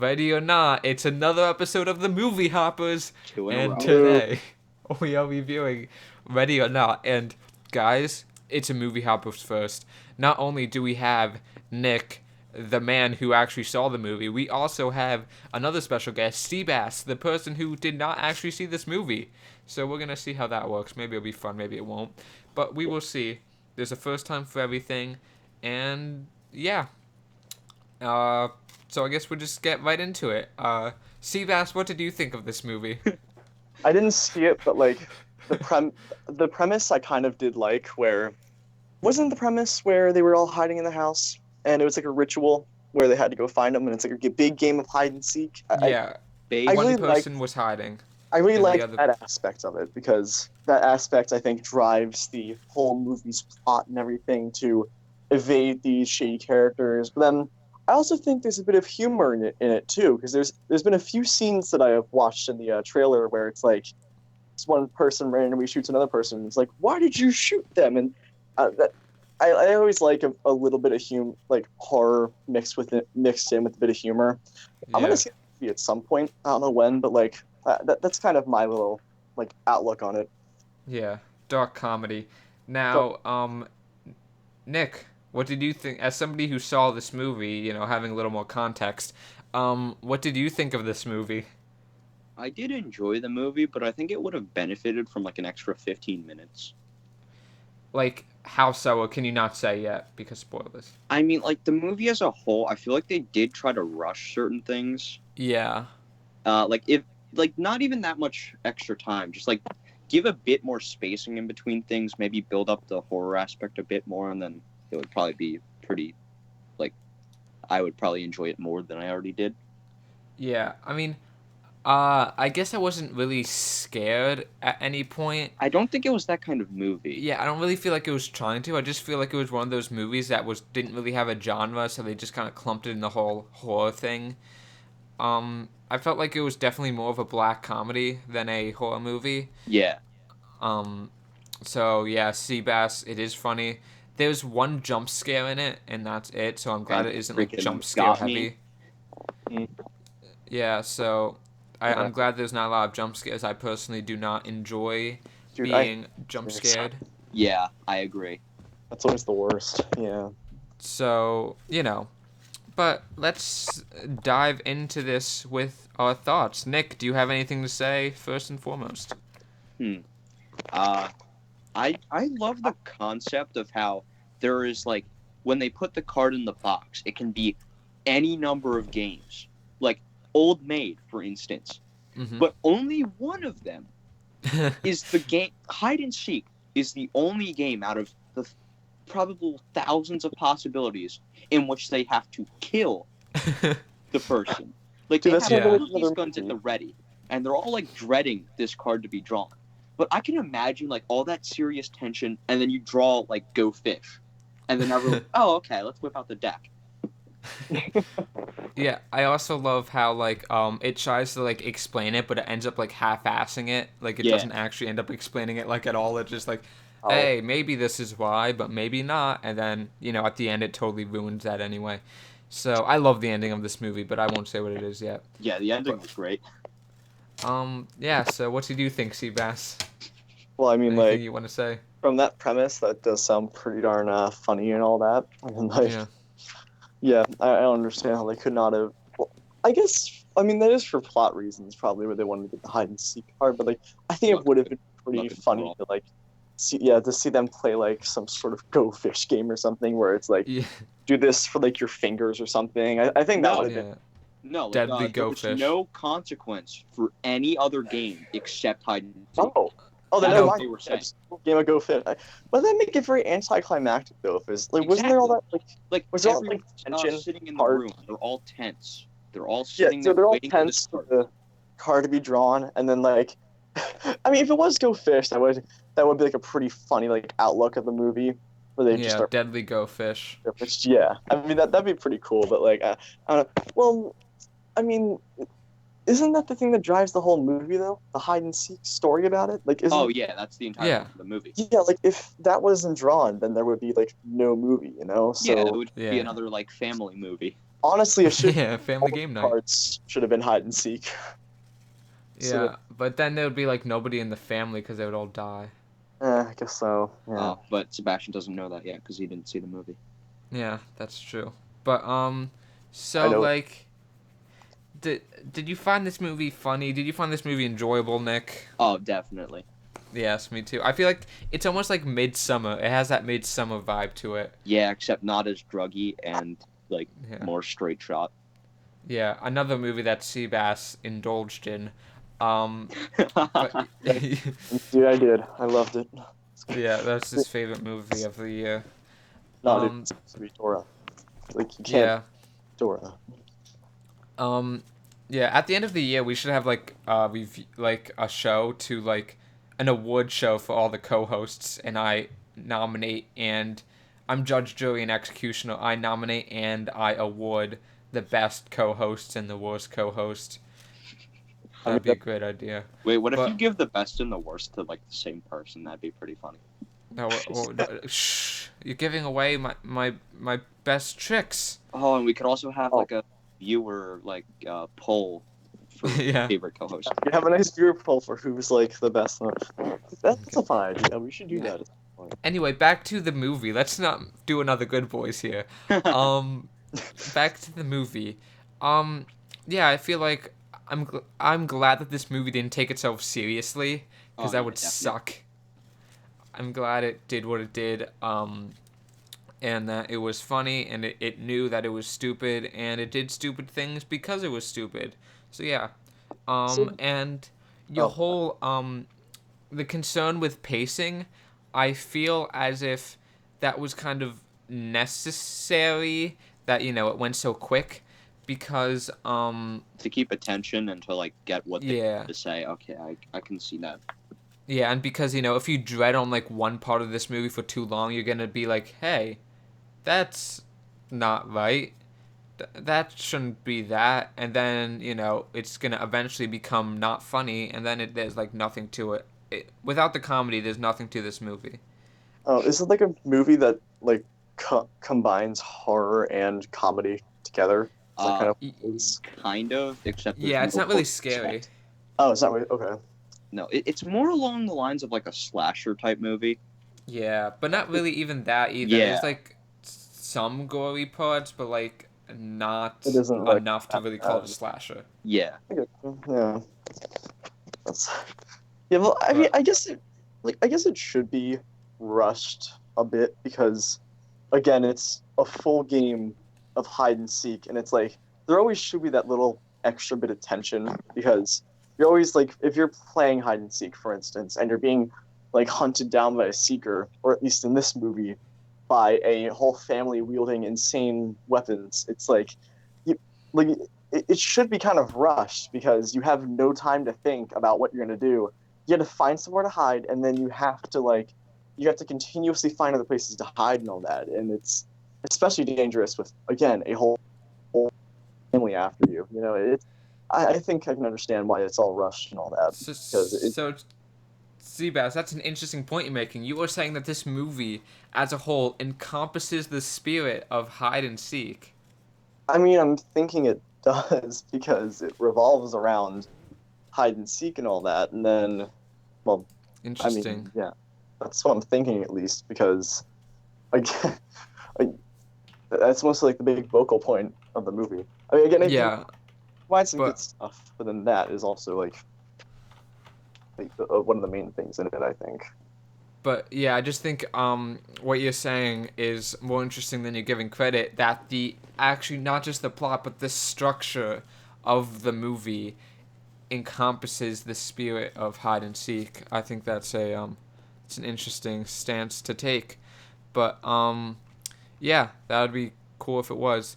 Ready or not, it's another episode of the Movie Hoppers, Two in a and row. today we are reviewing Ready or Not. And guys, it's a Movie Hoppers first. Not only do we have Nick, the man who actually saw the movie, we also have another special guest, Seabass, the person who did not actually see this movie. So we're gonna see how that works. Maybe it'll be fun, maybe it won't, but we will see. There's a first time for everything, and yeah. Uh, so I guess we'll just get right into it. Seabass, what did you think of this movie? I didn't see it, but like the premise I kind of did like where wasn't the premise where they were all hiding in the house and it was like a ritual where they had to go find them and it's like a big game of hide and seek. Yeah, I Based, one really liked person was hiding, I really and the liked other. that aspect of it because that aspect I think drives the whole movie's plot and everything to evade these shady characters. But then I also think there's a bit of humor in it too because there's been a few scenes that I have watched in the trailer where it's like this one person randomly shoots another person. It's like, why did you shoot them? And that I always like a little bit of like horror mixed in with a bit of humor. I'm gonna Yeah, see it at some point. I don't know when, but like that's kind of my little like outlook on it. yeah, dark comedy. So Now, Nick, what did you think? As somebody who saw this movie, having a little more context, what did you think of this movie? I did enjoy the movie, but I think it would have benefited from like an extra 15 minutes. Like, how so? Or can you not say yet because spoilers? I mean, like the movie as a whole, I feel like they did try to rush certain things. Yeah, Like if like not even that much extra time, just like give a bit more spacing in between things, maybe build up the horror aspect a bit more, and then it would probably be pretty like I would probably enjoy it more than I already did. yeah. I mean, I guess I wasn't really scared at any point. I don't think it was that kind of movie. Yeah, I don't really feel like it was trying to. I just feel like it was one of those movies that didn't really have a genre, so they just kind of clumped it in the whole horror thing. I felt like it was definitely more of a black comedy than a horror movie. Yeah. Um, so yeah, Seabass, it is funny. There's one jump scare in it, and that's it. So I'm glad And it it isn't like freaking jump scare got me. heavy. mm, Yeah, so yeah, I'm glad there's not a lot of jump scares. I personally do not enjoy dude, I being jump scared. Yeah, I agree. that's always the worst. Yeah. So, but let's dive into this with our thoughts. Nick, do you have anything to say first and foremost? Hmm. Uh, I love the concept of how there is like when they put the card in the box, it can be any number of games, like Old Maid, for instance. Mm-hmm. But only one of them is the game. Hide and seek is the only game out of the probable thousands of possibilities in which they have to kill the person. Like Dude, they that's have Yeah. another, all of these guns at movie. the ready, and they're all like dreading this card to be drawn. But I can imagine like all that serious tension, and then you draw like Go Fish, and then everyone, oh okay, let's whip out the deck. Yeah, I also love how it tries to like explain it, but it ends up like half-assing it. Like it Yeah, doesn't actually end up explaining it like at all. It's just like, Oh, hey, maybe this is why, but maybe not. And then at the end, it totally ruins that anyway. So I love the ending of this movie, but I won't say what it is yet. yeah, the ending But was great. yeah. So what did you think, Seabass? well, I mean, Anything like you want to say? from that premise, that does sound pretty darn funny and all that. And like, Yeah. yeah, I don't understand how they could not have. Well, I guess I mean that is for plot reasons, probably where they wanted to get the hide and seek card. But like, I think it Look, would have been pretty looking for funny all. to like to see them play like some sort of Go Fish game or something where it's like Yeah. do this for like your fingers or something. I think that No, would have been Yeah. no, like Deadly there Go was Fish. no consequence for any other game except hide and seek. oh then That's never No. what mind. they were Yeah, saying. just game of Go Fish. But that make it very anticlimactic though. If it's like wasn't there all that like Like was there all everyone's like tension sitting in the hard? room. They're all tense. They're all Yeah, sitting so there they're all waiting for this tense for card. the card to be drawn, and then like, I mean, if it was Go Fish, that would be like a pretty funny like outlook of the movie where they just Yeah. start. Deadly Go Fish. Which, yeah, I mean that'd be pretty cool, but like, I don't know. Well, I mean, isn't that the thing that drives the whole movie though? The hide and seek story about it, like, Oh isn't yeah, that's the entire Yeah. point of the movie. yeah, like if that wasn't drawn, then there would be like no movie, you know? Yeah, it So would be Yeah. another like family movie. Honestly, it should Yeah, all family the game night. parts should have been hide and seek. So that, Yeah, but then there would be like nobody in the family because they would all die. I guess so. Yeah. But Sebastian doesn't know that yet because he didn't see the movie. Yeah, that's true. But I so know. like, did you find this movie funny? Did you find this movie enjoyable, Nick? Oh, definitely. Yes, me too. I feel like it's almost like Midsummer. It has that Midsummer vibe to it. Yeah, except not as druggy and like Yeah. more straight shot. Yeah, another movie that Seabass indulged in. But Dude, I did. I loved it. yeah, that's his favorite movie of the year. No, dude, Um, it's supposed to be Dora. Like you can't yeah. Dora. Um, yeah. At the end of the year, we should have like review, like a show to like an award show for all the co-hosts, and I nominate and I'm judge, jury, and executioner. I nominate and I award the best co-hosts and the worst co-host. I mean, That'd be a great idea. Wait, what if you But give the best and the worst to like the same person? That'd be pretty funny. no, no, shh! You're giving away my best tricks. Oh, and we could also have Oh. like a viewer poll for Yeah. favorite co-host. you have a nice viewer poll for who's like the best one. That's a fine idea. We should do Yeah. that. Anyway, back to the movie. Let's not do another Good Boys here. Um, back to the movie. Yeah, I feel like I'm glad that this movie didn't take itself seriously because Oh, that yeah, would definitely. suck. I'm glad it did what it did. And that it was funny and it knew that it was stupid and it did stupid things because it was stupid. So yeah. So- And your Oh. whole the concern with pacing, I feel as if that was kind of necessary that it went so quick because To keep attention and to like get what they yeah. have to say. Okay, I can see that. Yeah, and because if you dread on like one part of this movie for too long, you're going to be like, "Hey, that's not right. That shouldn't be that." And then, it's going to eventually become not funny and then there's like nothing to it. Without the comedy, there's nothing to this movie. Oh, is it like a movie that like combines horror and comedy together? Is that kind of Y- is? Kind of, except there's Yeah, it's no not really horror scary. aspect. Oh, is that right? Okay. No, it's more along the lines of like a slasher type movie. Yeah, but not really even that either. Yeah. There's like some gory parts, but like not It isn't like enough to really call it a slasher. Yeah. Yeah. That's yeah. Well, I mean, I guess it should be rushed a bit because, again, it's a full game of hide and seek, and it's like there always should be that little extra bit of tension because you're always like if you're playing hide and seek, for instance, and you're being like hunted down by a seeker, or at least in this movie, by a whole family wielding insane weapons. It's like you like it should be kind of rushed because you have no time to think about what you're going to do. You have to find somewhere to hide, and then you have to continuously find other places to hide and all that. And it's especially dangerous with, again, a whole family after you. I think I can understand why it's all rushed and all that. So, Because it, so Seabass, that's an interesting point you're making. You are saying that this movie, as a whole, encompasses the spirit of hide and seek. I mean, I'm thinking it does because it revolves around hide and seek and all that. And then, well, I Interesting. mean, yeah, that's what I'm thinking at least because, again, that's mostly like the big vocal point of the movie. I mean, again, it Yeah, provides some but- good stuff, but then that is also like one of the main things in it, I think. but yeah, I just think what you're saying is more interesting than you're giving credit. That the actually not just the plot, but the structure of the movie encompasses the spirit of hide and seek. I think that's it's an interesting stance to take. But yeah, that would be cool if it was.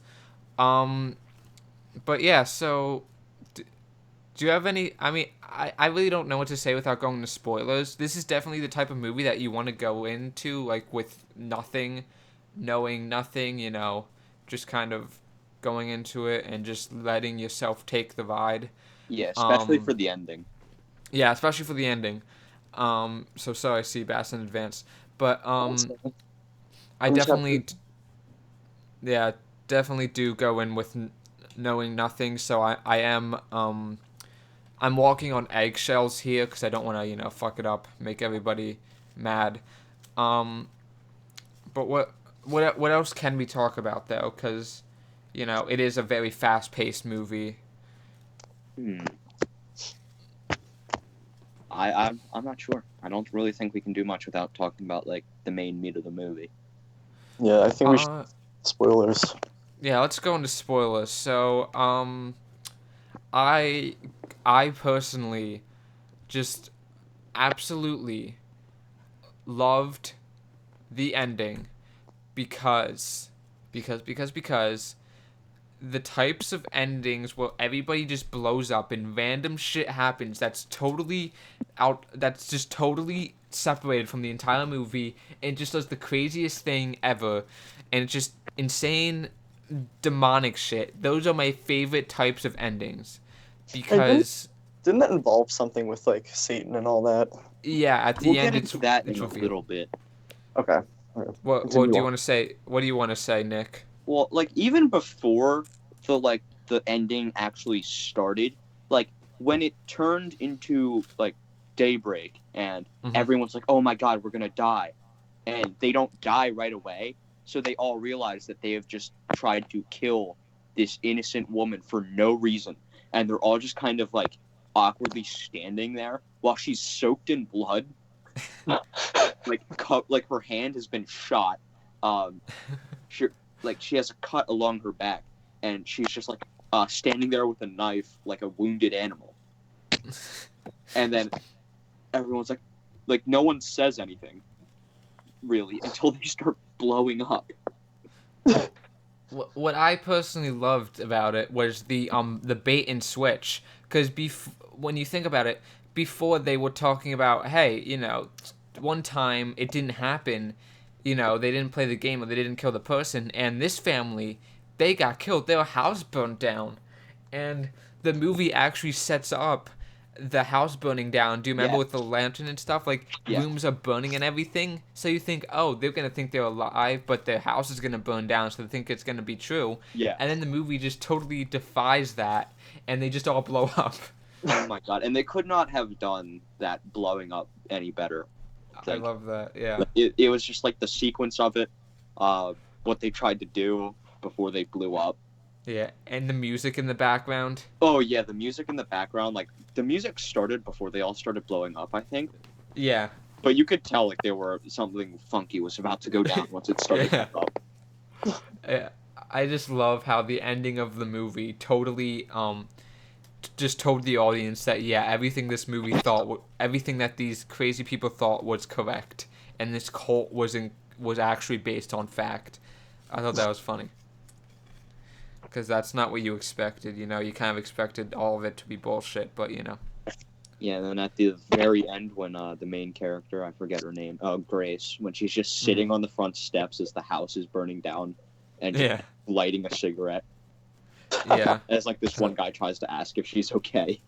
But yeah, so do you have any? I mean, I really don't know what to say without going to spoilers. This is definitely the type of movie that you want to go into like with nothing, knowing nothing. Just kind of going into it and just letting yourself take the ride. Yeah, especially Um, for the ending. Yeah, especially for the ending. So sorry, Seabass in advance, but I I'm just definitely, happy- yeah, definitely do go in with knowing nothing, so I am I'm walking on eggshells here because I don't want to fuck it up, make everybody mad. Um, but what else can we talk about though? Because it is a very fast paced movie. Hmm. I'm not sure. I don't really think we can do much without talking about like the main meat of the movie. Yeah, I think we should Uh, spoilers. yeah, let's go into spoilers. So I I personally just absolutely loved the ending because because the types of endings where everybody just blows up and random shit happens that's just totally separated from the entire movie and just does the craziest thing ever, and it's just insane demonic shit. Those are my favorite types of endings Hey, didn't, because didn't that involve something with like Satan and all that? yeah, at We'll the get end into that it's in a revealed. little bit. Okay. Okay. What Continue do you on. want to say? What do you want to say, Nick? Well, like even before the ending actually started, like when it turned into like daybreak and Mm-hmm. everyone's like, "Oh my God, we're gonna die," and they don't die right away, so they all realize that they have just tried to kill this innocent woman for no reason, and they're all just kind of like awkwardly standing there while she's soaked in blood, like her hand has been shot. Um, she like she has a cut along her back, and she's just like standing there with a knife like a wounded animal. And then everyone's like no one says anything really until they start blowing up. What I personally loved about it was the bait and switch, because when you think about it, before they were talking about, hey, one time it didn't happen, they didn't play the game or they didn't kill the person, and this family, they got killed, their house burned down, and the movie actually sets up the house burning down. Do you remember Yeah, with the lantern and stuff? Like, yeah, rooms are burning and everything. So you think, oh, they're gonna think they're alive, but their house is gonna burn down, so they think it's gonna be true. yeah. And then the movie just totally defies that, and they just all blow up. Oh my God! And they could not have done that blowing up any better. I I think love that. Yeah. like, it was just like the sequence of it, what they tried to do before they blew up. Yeah, and the music in the background. Oh yeah, the music in the background, like the music started before they all started blowing up, I think. Yeah. But you could tell like there were something funky was about to go down once it started Yeah. back up. Yeah. I just love how the ending of the movie totally just told the audience that yeah, everything this movie everything that these crazy people thought was correct, and this cult was actually based on fact. I thought that was funny because that's not what you expected. You kind of expected all of it to be bullshit, but Yeah, and then at the very end when the main character, I forget her name, Grace, when she's just sitting on the front steps as the house is burning down and just Yeah, lighting a cigarette. yeah, As like this one guy tries to ask if she's okay.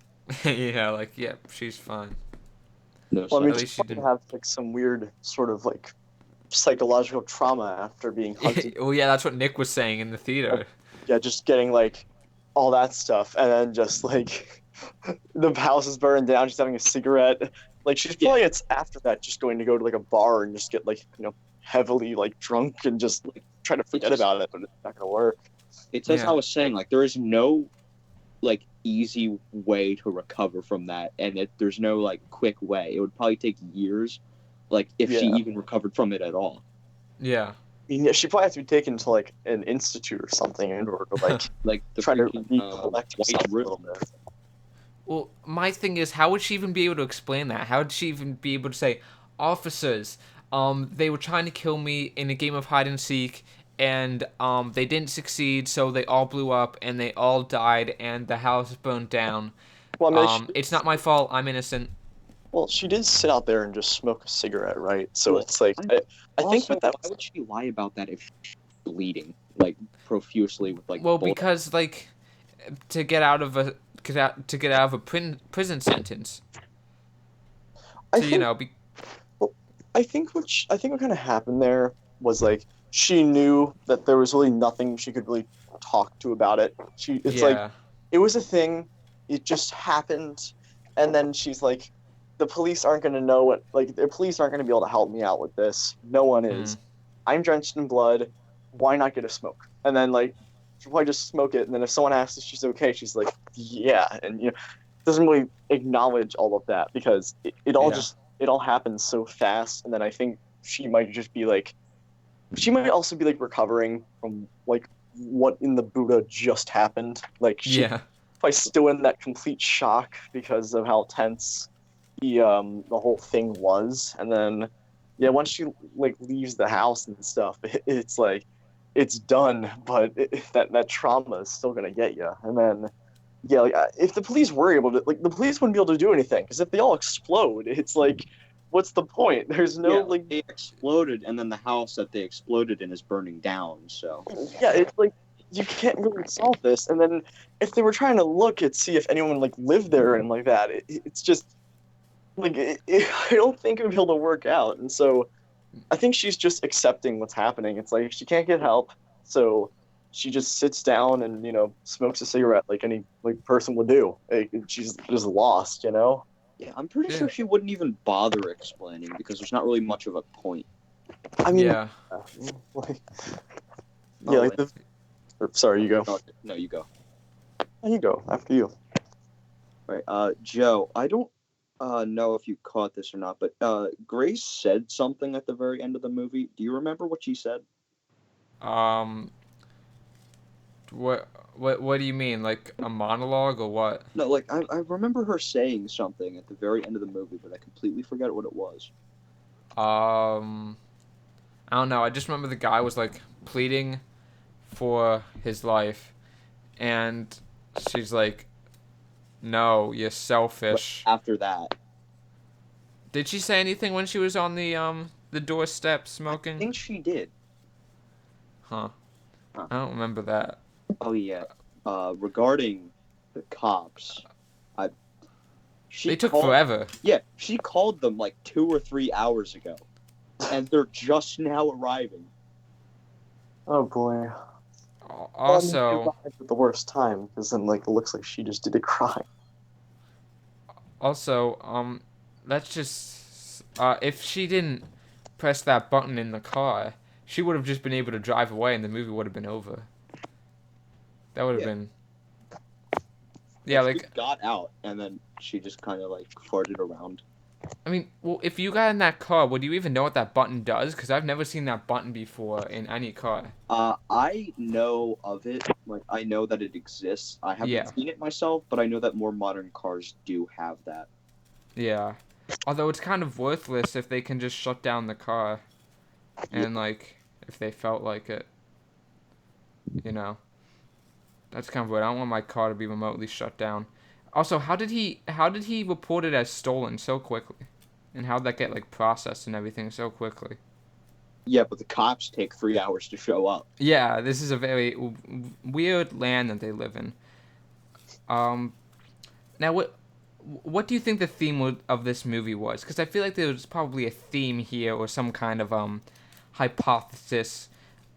yeah. Like yeah, she's fine. No, Well, I so mean, At she least she probably didn't. have like some weird sort of like psychological trauma after being hunted. Well, yeah, that's what Nick was saying in the theater. Yeah, just getting like all that stuff, and then just like the house is burned down. She's having a cigarette. Like she's yeah, probably it's after that just going to go to like a bar and just get like heavily like drunk and just like try to forget just about it, but it's not gonna work. it's as I Yeah, was saying, like there is no like easy way to recover from that, and there's no like quick way. It would probably take years, like if she Yeah, even recovered from it at all. yeah. I mean, yeah, she probably has to be taken to like an institute or something in order to like Like the try to freaking recollect White herself a little Room. bit. Well, my thing is, how would she even be able to explain that? How would she even be able to say, officers, they were trying to kill me in a game of hide and seek, and they didn't succeed, so they all blew up and they all died, and the house burned down. Well, I mean, It's not my fault. I'm innocent. she did sit out there and just smoke a cigarette, right? So Well, it's like I think also, with that, why would she lie about that if she's bleeding like profusely with like Well, blood? because like to get out of a to get out of a prison sentence. I To think be I think what kind of happened there was like she knew that there was really nothing she could really talk to about it. It's like Yeah. it was a thing, it just happened, and then she's like, the police aren't gonna know what, like the police aren't gonna be able to help me out with this. No one is. Mm. I'm drenched in blood. Why not get a smoke? And then like, why just smoke it? And then if someone asks if she's okay, she's like, yeah, and doesn't really acknowledge all of that because Yeah. it all happens so fast. And then I think she might just be like, she might also be like recovering from like what in the Buddha just happened. Like she Yeah. probably still in that complete shock because of how tense the whole thing was. And then yeah, once she like leaves the house and stuff, it's like it's done, but that trauma is still gonna get you. And then yeah, like if the police were able to, like the police wouldn't be able to do anything because if they all explode, it's like, what's the point? There's no Yeah, like, they exploded, and then the house that they exploded in is burning down. So yeah, it's like you can't really solve this. And then if they were trying to look at see if anyone like lived there and like that, it's just like I don't think it would be able to work out. And so I think she's just accepting what's happening. It's like she can't get help, so she just sits down and smokes a cigarette like any like person would do. Like, she's just lost. yeah, I'm pretty Yeah. sure she wouldn't even bother explaining because there's not really much of a point. I mean, Yeah. like, yeah, Oh, like sorry, you go. no, you go. You go after you. Right, Joe, I don't know if you caught this or not, but Grace said something at the very end of the movie. Do you remember what she said? Um. What do you mean? Like a monologue or what? No, like I remember her saying something at the very end of the movie, but I completely forgot what it was. Um. I don't know. I just remember the guy was like pleading for his life, and she's like, "No, you're But selfish." after that, Did she say anything when she was on the doorstep I smoking? think she did. Huh. Huh. I don't remember that. Oh yeah. Regarding the cops, I she They took called. forever. Yeah, she called them like 2 or 3 hours ago, and they're just now arriving. Oh boy. Well, I mean, she Also, arrived at the worst time because then like it looks like she just did a crime. also, let's just if she didn't press that button in the car, she would have just been able to drive away, and the movie would have been over. That would have Yeah. been, yeah, Like she like got out, and then she just kind of like farted around. I mean, well, if you got in that car, would you even know what that button does? Because I've never seen that button before in any car. I know of it. Like I know that it exists. I haven't Yeah, seen it myself, but I know that more modern cars do have that. yeah. Although it's kind of worthless if they can just shut down the car Yeah. and like if they felt like it, you know. That's kind of weird. I don't want my car to be remotely shut down. Also, how did he report it as stolen so quickly? And how'd that get like processed and everything so quickly? Yeah, but the cops take 3 hours to show up. Yeah, this is a very weird land that they live in. Um, now what do you think the theme of this movie was? Because I feel like there was probably a theme here or some kind of hypothesis.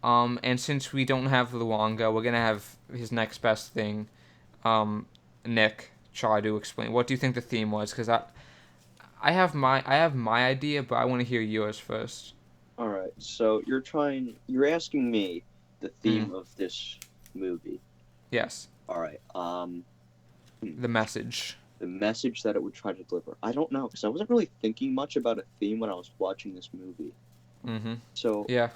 And since we don't have Luonga, we're gonna have his next best thing, Nick, try to explain. What do you think the theme was? Because I have my idea, but I want to hear yours first. All right, so you're asking me the Mm, theme of this movie. yes, All right, the message. the message that it would try to deliver. I don't know because I wasn't really thinking much about a theme when I was watching this movie. Mm-hmm. So Yeah.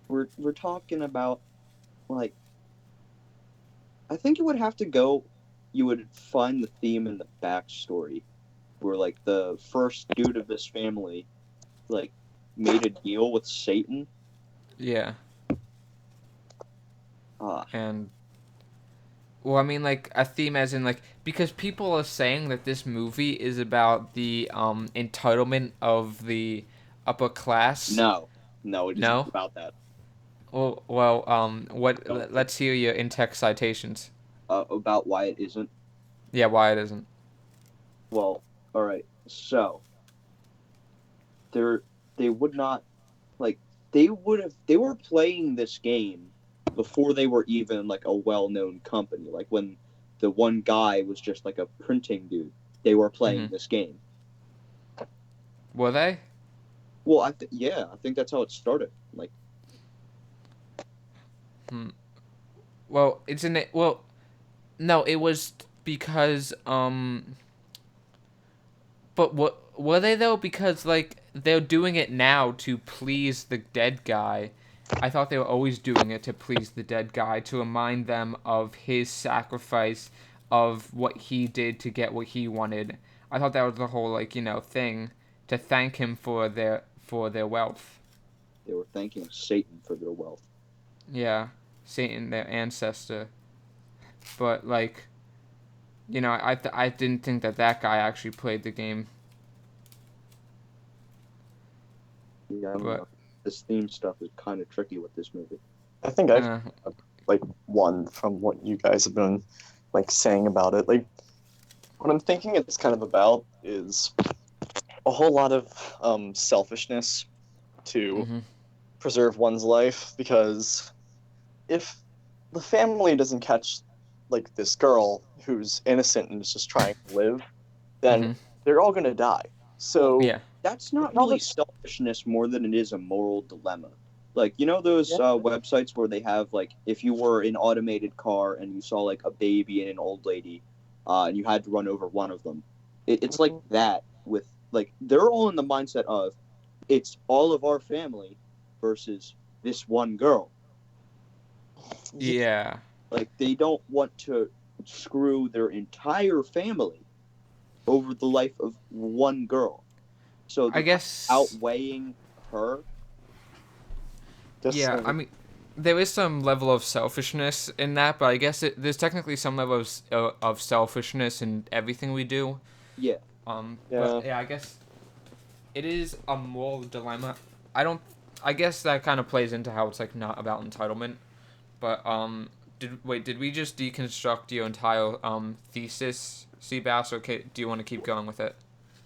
we're talking about like I think it would have to go. You would find the theme in the backstory, where like the first dude of this family, like, made a deal with Satan. Yeah. Uh, And well, I mean, like a theme as in like because people are saying that this movie is about the entitlement of the upper class. no, no, it isn't No. about that. What? No, Let's hear your in-text citations. about why it isn't. Yeah, why it isn't. Well, all right. So they're they would not like they were playing this game before they were even like a well-known company. Like when the one guy was just like a printing dude, they were playing Mhm. this game. Were they? Well, yeah, I think that's how it started. Like, Hmm. Well, it's in it. Well, no, it was because But what were they though? Because like they're doing it now to please the dead guy. I thought they were always doing it to please the dead guy, to remind them of his sacrifice, of what he did to get what he wanted. I thought that was the whole like thing, to thank him for their wealth. they were thanking Satan for their wealth. Yeah, Satan, their ancestor. But like I didn't think that guy actually played the game. Yeah, I don't But know. This theme stuff is kind of tricky with this movie. I think I've uh, like one from what you guys have been like saying about it. Like what I'm thinking it's kind of about is a whole lot of selfishness to mhm, preserve one's life, because if the family doesn't catch like this girl who's innocent and is just trying to live, then mhm, they're all gonna die. So yeah, That's with not all really this, selfishness more than it is a moral dilemma. Like, you know those yeah, websites where they have like if you were an automated car and you saw like a baby and an old lady, and you had to run over one of them. It's like that with like they're all in the mindset of it's all of our family versus this one girl. yeah. Like they don't want to screw their entire family over the life of one girl. So I they're kind of guess, outweighing her. just yeah. I mean, there is some level of selfishness in that, but I guess there's technically some level of selfishness in everything we do. Yeah, But yeah. yeah, I guess it is a moral dilemma. I don't. I guess that kind of plays into how it's like not about entitlement. But did we just deconstruct your entire thesis, Seabass? Or do you want to keep going with it?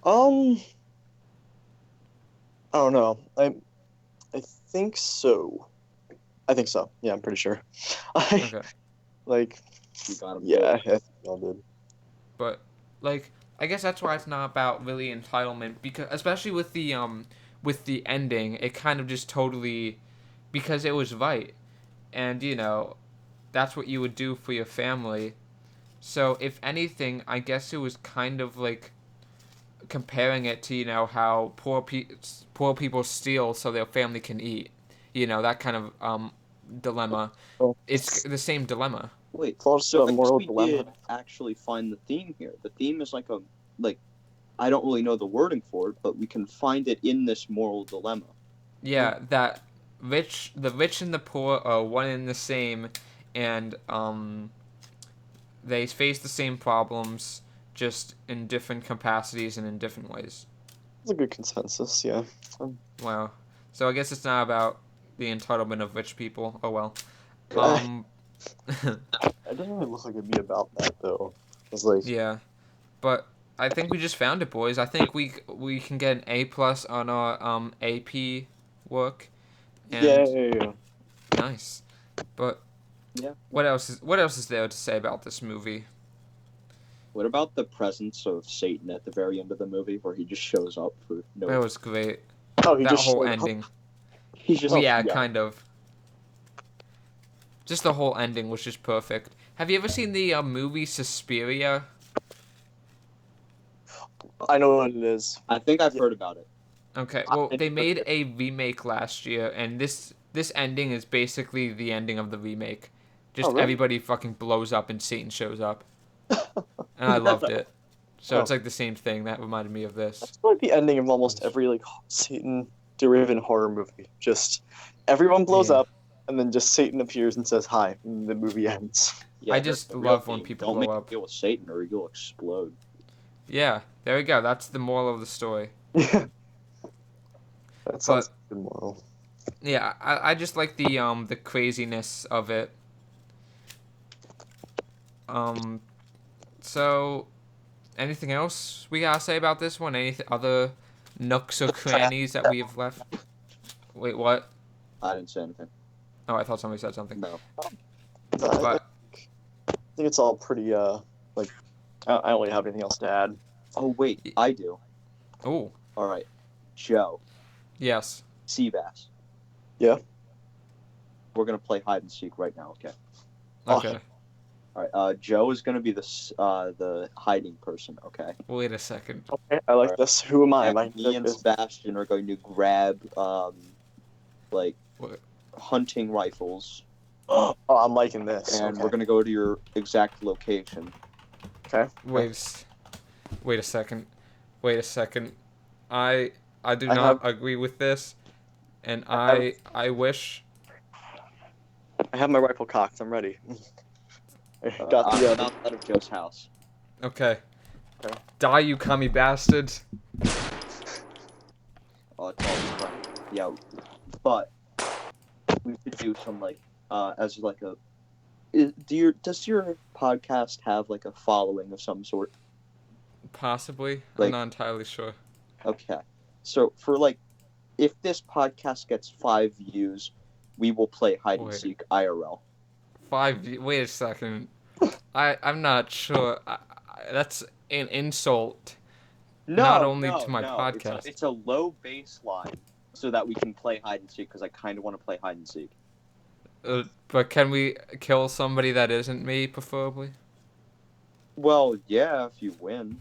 Um, I don't know. I think so. I think so. Yeah, I'm pretty sure. I Okay. you like got him good. yeah, I think I did. But like I guess that's why it's not about really entitlement, because especially with the ending, it kind of just totally, because it was right, and that's what you would do for your family. So if anything, I guess it was kind of like comparing it to how poor people steal so their family can eat. That kind of dilemma. Well, It's the same dilemma. Wait, it's so also a I guess moral we dilemma. did actually find the theme here. The theme is like I don't really know the wording for it, but we can find it in this moral dilemma. Yeah, that the rich and the poor are one and the same, and they face the same problems, just in different capacities and in different ways. It's a good consensus. Yeah. Wow. So I guess it's not about the entitlement of rich people. Oh well. Uh, Um. it doesn't really look like it'd be about that though. It's like Yeah, but I think we just found it, boys. I think we can get an A+ on our AP work, and yay. nice. But Yeah. what else is there to say about this movie? What about the presence of Satan at the very end of the movie, where he just shows up for That no? was great. Oh, he That just whole showed up. ending. He's just Oh, Yeah, yeah. kind of. Just the whole ending was just perfect. Have you ever seen the movie Suspiria? I know what it is. I think I've Yeah. heard about it. Okay, I, well, they made a remake last year, and this ending is basically the ending of the remake. oh, Just really? everybody fucking blows up and Satan shows up, and I loved it. So it's Oh, like the same thing. That reminded me of this. that's like the ending of almost every like Satan-driven horror movie. Just everyone blows Yeah, up, and then just Satan appears and says hi, and the movie ends. Yeah, I here's just the real love when theme. people Don't blow make up. a deal with Satan, or you'll explode. Yeah, there we go. That's the moral of the story. Yeah, that sounds But like a good moral. yeah, I just like the craziness of it. Um, so anything else we gotta say about this one? Any other nooks or crannies that we have left? Wait, what? I didn't say anything. Oh, I thought somebody said something. No. I But think it's all pretty like I don't really have anything else to add. Oh wait, I do. oh, All right, Joe, yes. Seabass. Yeah. We're gonna play hide and seek right now. Okay. Okay. All right. Joe is gonna be the hiding person. Okay. Wait a second. Okay, I like Alright. this. Who am I? And Am I me and Sebastian are going to grab like What? hunting rifles, Oh, I'm liking this. and Okay. we're gonna go to your exact location. Okay. Wait a second. Wait a second. I I do I not agree with this, and I wish. I have my rifle cocked. I'm ready. Got I'm the outside of Joe's house. Okay. Okay. Die, you commie bastards. Oh, it's all fine. Yeah, but we could do some like as like a. Does your podcast have like a following of some sort? Possibly. I'm Like- not entirely sure. Okay, so for like, if this podcast gets 5 views, we will play hide and Wait. seek IRL. Wait a second. I'm not sure. That's an insult. No, Not only no, to my no. podcast. It's a low baseline so that we can play hide and seek because I kind of want to play hide and seek. But can we kill somebody that isn't me, preferably? Well, yeah, if you win.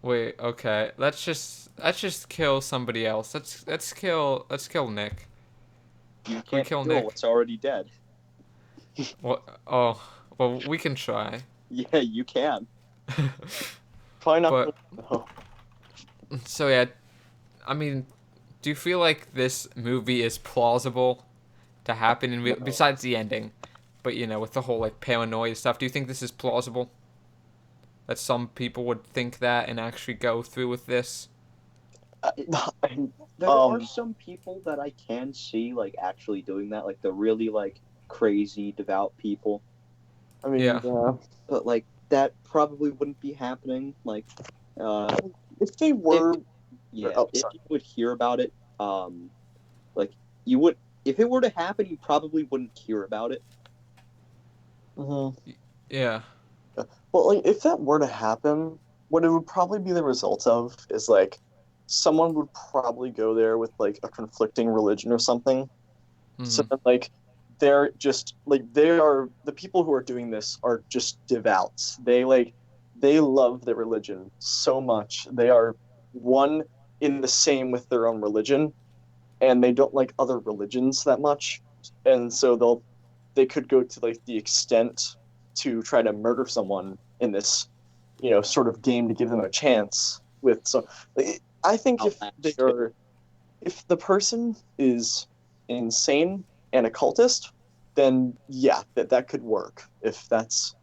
Wait. Okay. Let's just kill somebody else. Let's kill Nick. You We can't kill kill Nick. what's already dead. What? Oh. Well, we can try. Yeah, you can. Probably not. But Oh. so yeah, I mean, do you feel like this movie is plausible to happen in No. besides the ending? But with the whole like paranoia stuff, do you think this is plausible? That some people would think that and actually go through with this? There are some people that I can see like actually doing that, like the really like crazy devout people. I mean, Yeah. But like that probably wouldn't be happening. Like, if they were, yeah, Oh, if sorry. you would hear about it, like you would, if it were to happen, you probably wouldn't hear about it. Mhm. Yeah. Well, like if that were to happen, what it would probably be the result of is like someone would probably go there with like a conflicting religion or something. So Mhm. then, like, they're just like the people who are doing this are just devout. They love their religion so much. They are one in the same with their own religion, and they don't like other religions that much. And so they could go to like the extent to try to murder someone in this, sort of game to give them a chance with. So I think if the person is insane and a cultist, then yeah, that could work if that's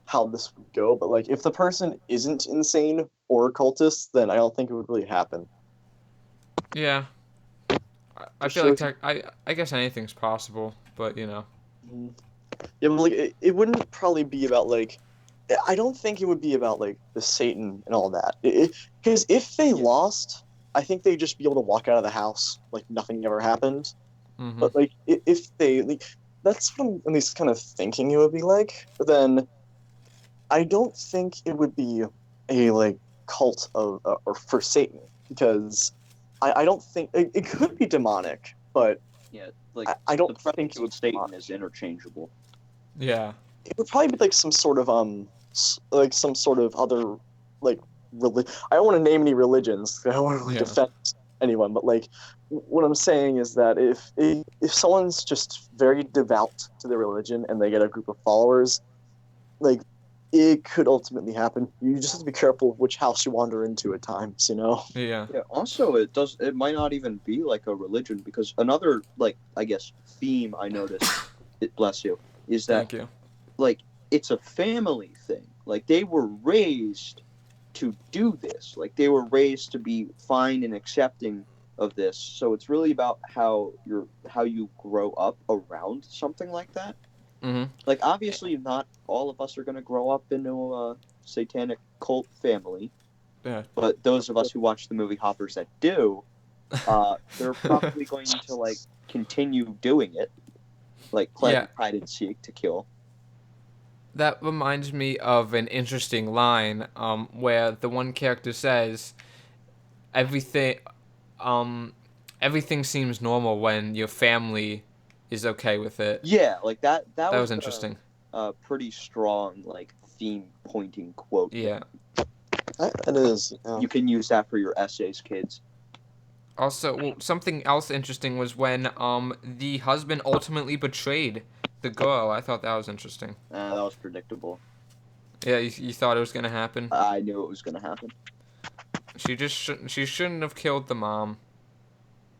how this would go. But like if the person isn't insane or a cultist, then I don't think it would really happen. Yeah. I Just feel like shows- I guess anything's possible, but Yeah, but like it wouldn't probably be about like I don't think it would be about like the Satan and all that. Because if they lost, I think they'd just be able to walk out of the house like nothing ever happened. Mhm. But like if they like, that's what I'm at least kind of thinking it would be like. But then I don't think it would be a like cult of or for Satan because I don't think it could be demonic, but Yeah, like I don't the think presence it would of Satan demonic. is interchangeable. Yeah. It would probably be like some sort of like some sort of other like I don't want to name any religions. I don't want to Yeah. defend anyone, but like what I'm saying is that if someone's just very devout to their religion and they get a group of followers, like it could ultimately happen. You just have to be careful of which house you wander into at times, Yeah. Yeah. Also, it might not even be like a religion because another like I guess theme I noticed, bless you, is that Thank you. like it's a family thing. Like they were raised to do this. Like they were raised to be fine and accepting of this. So it's really about how you grow up around something like that. Mhm. Like obviously not all of us are going to grow up into a satanic cult family, Yeah. but those of us who watch the movie Hoppers that do, they're probably going to like continue doing it, like playing Yeah. hide and seek to kill. That reminds me of an interesting line where the one character says, everything, um, everything seems normal when your family is okay with it. Yeah, like that. That That was was interesting. a pretty strong like theme pointing quote. Yeah. It is. Yeah. You can use that for your essays, kids. Also, well, something else interesting was when the husband ultimately betrayed the girl. I thought that was interesting. That was predictable. Yeah, you thought it was gonna happen. I knew it was gonna happen. She shouldn't have killed the mom.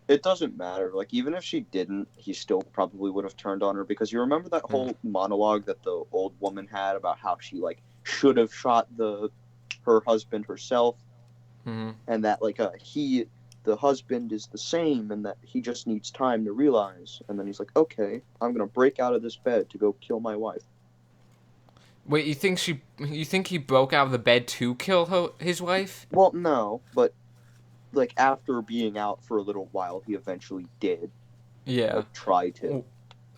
It doesn't matter. Like even if she didn't, he still probably would have turned on her because you remember that whole monologue that the old woman had about how she like should have shot her husband herself, Mm-hmm. and that like the husband is the same, and that he just needs time to realize. And then he's like, okay, I'm gonna break out of this bed to go kill my wife. Wait, you think he broke out of the bed to kill his wife? Well, no, but like after being out for a little while, he eventually did. Yeah. Like, try to.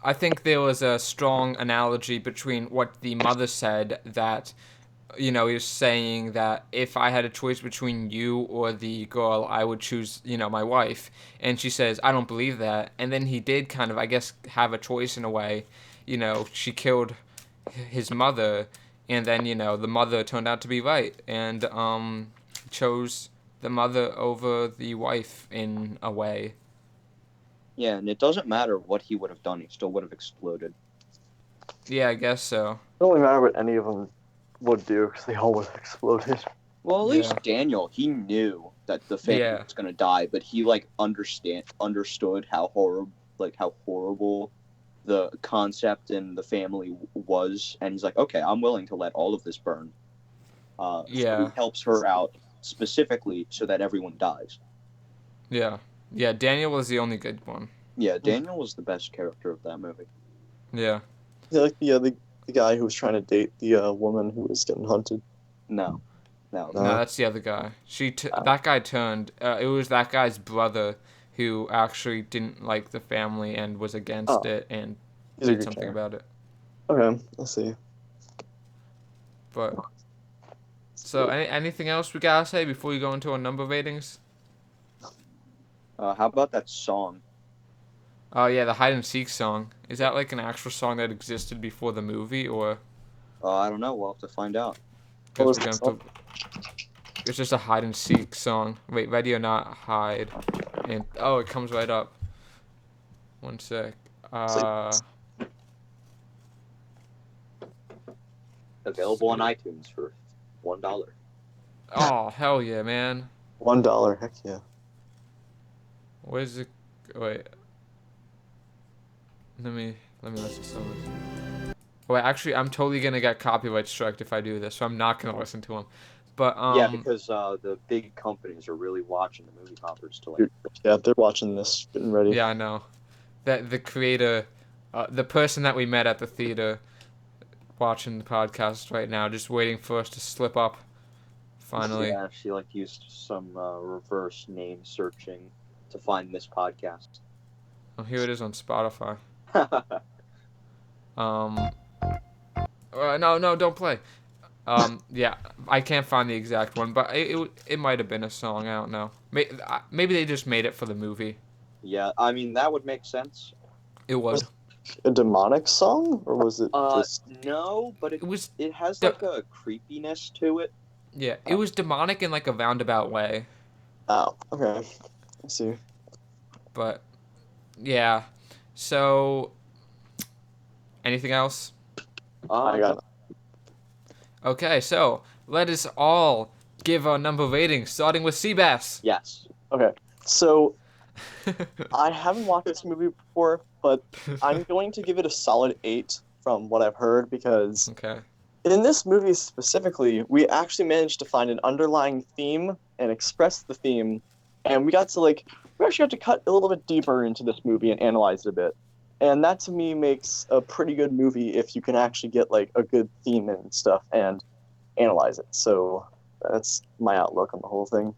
I think there was a strong analogy between what the mother said that, he was saying that if I had a choice between you or the girl, I would choose, my wife. And she says, I don't believe that. And then he did kind of, I guess, have a choice in a way. She killed his mother, and then, the mother turned out to be right and chose the mother over the wife in a way. Yeah, and it doesn't matter what he would have done; he still would have exploded. Yeah, I guess so. It don't really matter what any of them would do because they all would have exploded. Well, at least Yeah. Daniel, he knew that the family Yeah. was gonna die, but he like understood how horrible the concept and the family was, and he's like, okay, I'm willing to let all of this burn. So Yeah. he helps her out specifically so that everyone dies. Yeah. Yeah, Daniel was the only good one. Yeah, Daniel was the best character of that movie. Yeah. Yeah, like the guy who was trying to date the woman who was getting hunted. No. No, that's the other guy. That guy turned. It was that guy's brother who actually didn't like the family and was against it and He's a did good something character. about it. Okay, let's see. But so, anything else we gotta say before we go into our number ratings? How about that song? Oh yeah, the hide and seek song. Is that like an actual song that existed before the movie, or? I don't know. We'll have to find out. What was Because the song? it's just a hide and seek song. Wait, ready or not, hide, and it comes right up. One sec. Available on iTunes for $1. Oh hell yeah, man. $1. Heck yeah. Where's it? Wait. Let me listen to some of this. Wait, actually, I'm totally gonna get copyright striked if I do this, so I'm not gonna listen to them. But Yeah, because the big companies are really watching the movie hoppers to like. Yeah, they're watching this, getting ready. yeah, I know that the creator, the person that we met at the theater, watching the podcast right now, just waiting for us to slip up. Finally. Yeah, she like used some reverse name searching to find this podcast. Oh, here it is on Spotify. No, don't play. Yeah, I can't find the exact one, but it might have been a song. I don't know. Maybe they just made it for the movie. Yeah, I mean that would make sense. It would. A demonic song, or was it just? No, but It was. it has like a creepiness to it. Yeah, it was demonic in like a roundabout way. Oh, okay. I see. But yeah. So anything else? I got. Okay, so let us all give our number ratings, starting with Seabass. Yes. Okay, so I haven't watched this movie before, but I'm going to give it a solid 8 from what I've heard because Okay. in this movie specifically, we actually managed to find an underlying theme and express the theme, and we actually got to cut a little bit deeper into this movie and analyze it a bit. And that to me makes a pretty good movie if you can actually get like a good theme and stuff and analyze it. So that's my outlook on the whole thing.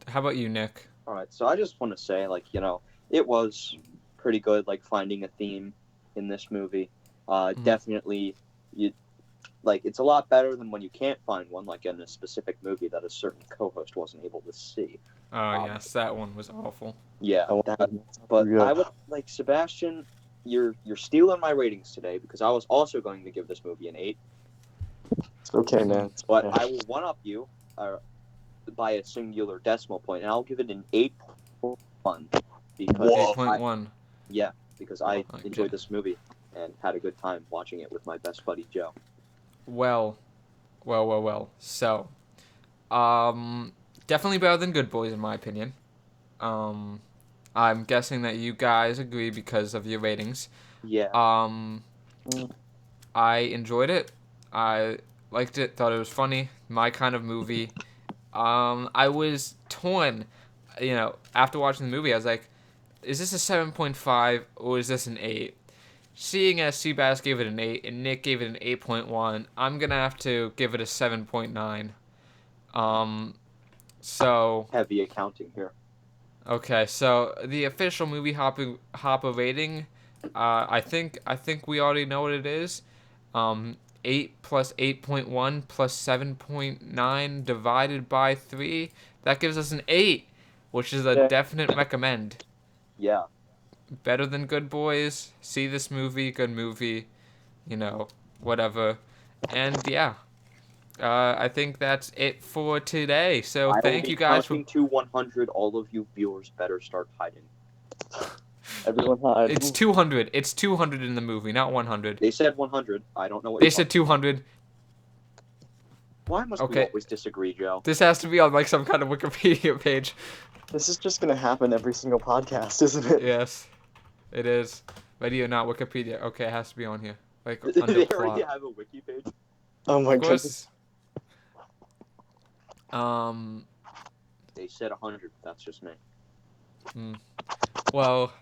How about you, Nick? All right. So I just want to say, like, it was pretty good, like finding a theme in this movie. Mhm. Definitely, you like it's a lot better than when you can't find one, like in a specific movie that a certain co-host wasn't able to see. Oh yes, that one was awful. Yeah, I that, wanted- but yeah. I would like Sebastian. You're stealing my ratings today because I was also going to give this movie an 8, It's okay, man. It's but okay. I will one up you by a singular decimal point, and I'll give it an 8.1 because Whoa. 8.1. because I Okay. enjoyed this movie and had a good time watching it with my best buddy Joe. Well. So, definitely better than Good Boys in my opinion. I'm guessing that you guys agree because of your ratings. Yeah, Mm. I enjoyed it. I liked it. Thought it was funny. My kind of movie. I was torn. After watching the movie, I was like, "Is this a 7.5 or is this an 8?" Seeing as Seabass gave it an 8 and Nick gave it an 8.1, I'm gonna have to give it a 7.9. Um, so heavy accounting here. okay, so the official movie hopper rating, I think we already know what it is. 8 plus 8.1 plus 7.9 divided by 3, that gives us an 8, which is a Yeah. definite recommend. Yeah, Better than Good Boys. See this movie, good movie, whatever. And yeah, I think that's it for today. So I will thank be you guys for. counting to 100. All of you viewers better start hiding. Everyone hide. It's 200. It's 200 in the movie, not 100. They said 100. I don't know what They you're said talking 200. Why must we Okay. always disagree, Joe? This has to be on like some kind of Wikipedia page. This is just gonna happen every single podcast, isn't it? Yes, it is. Ready or not, Wikipedia. Okay, it has to be on here. Like They under already plot. have a wiki page. Oh my Of goodness. course. They said 100. That's just me. Well,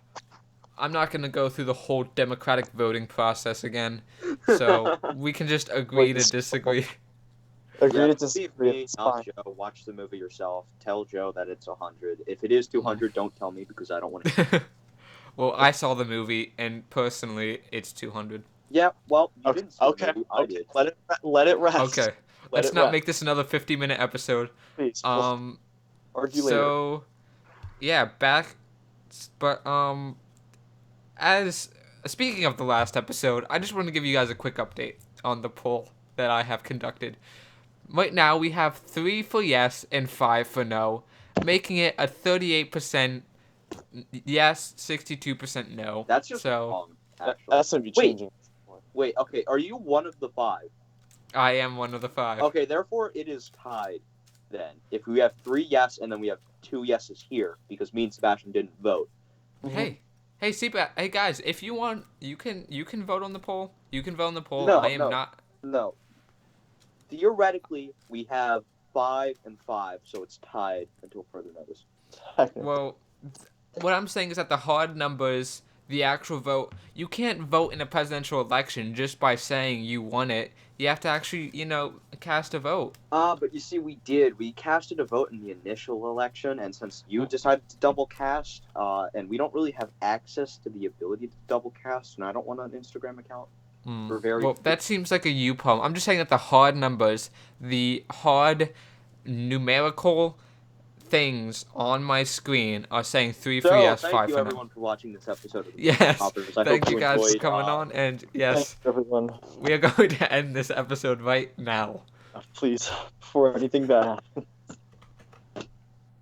I'm not gonna go through the whole democratic voting process again. So we can just agree to disagree. Agree Yeah, to leave disagree. me, It's not fine. Joe. Watch the movie yourself. Tell Joe that it's 100. If it is 200, don't tell me because I don't want to. Well, I saw the movie, and personally, it's 200. Yeah, well, you Okay. didn't see Okay. the movie. I Okay. did. Let it rest. Okay, Let let's it not rest. make this another 50-minute episode. Please. We'll argue later. So, yeah, back, but as speaking of the last episode, I just want to give you guys a quick update on the poll that I have conducted. Right now, we have 3 for yes and 5 for no, making it a 38% yes, 62% no. That's just so. wrong, actually. That's gonna be Wait. changing. Wait, okay. Are you one of the 5? I am one of the 5. Okay, therefore it is tied then. If we have 3 yes and then we have 2 yeses here because me and Sebastian didn't vote. Hey, Seabass. Hey guys, if you want, you can vote on the poll. You can vote on the poll. No, I am no. not. No. Theoretically, we have 5 and 5, so it's tied until further notice. Technically. Well, what I'm saying is that the hard numbers, the actual vote, you can't vote in a presidential election just by saying you won it. You have to actually, cast a vote. But you see, we did. We casted a vote in the initial election, and since you decided to double cast, and we don't really have access to the ability to double cast, and I don't want an Instagram account. For very Well, that seems like a you problem. I'm just saying that the hard numbers, the hard numerical things on my screen are saying 3 for So, yes, thank 5 you for no. everyone for watching this episode of the Yes, Hoppers. I thank hope you guys for enjoyed, coming on, and yes, Thanks, everyone. we are going to end this episode right now. Please, before anything bad happens.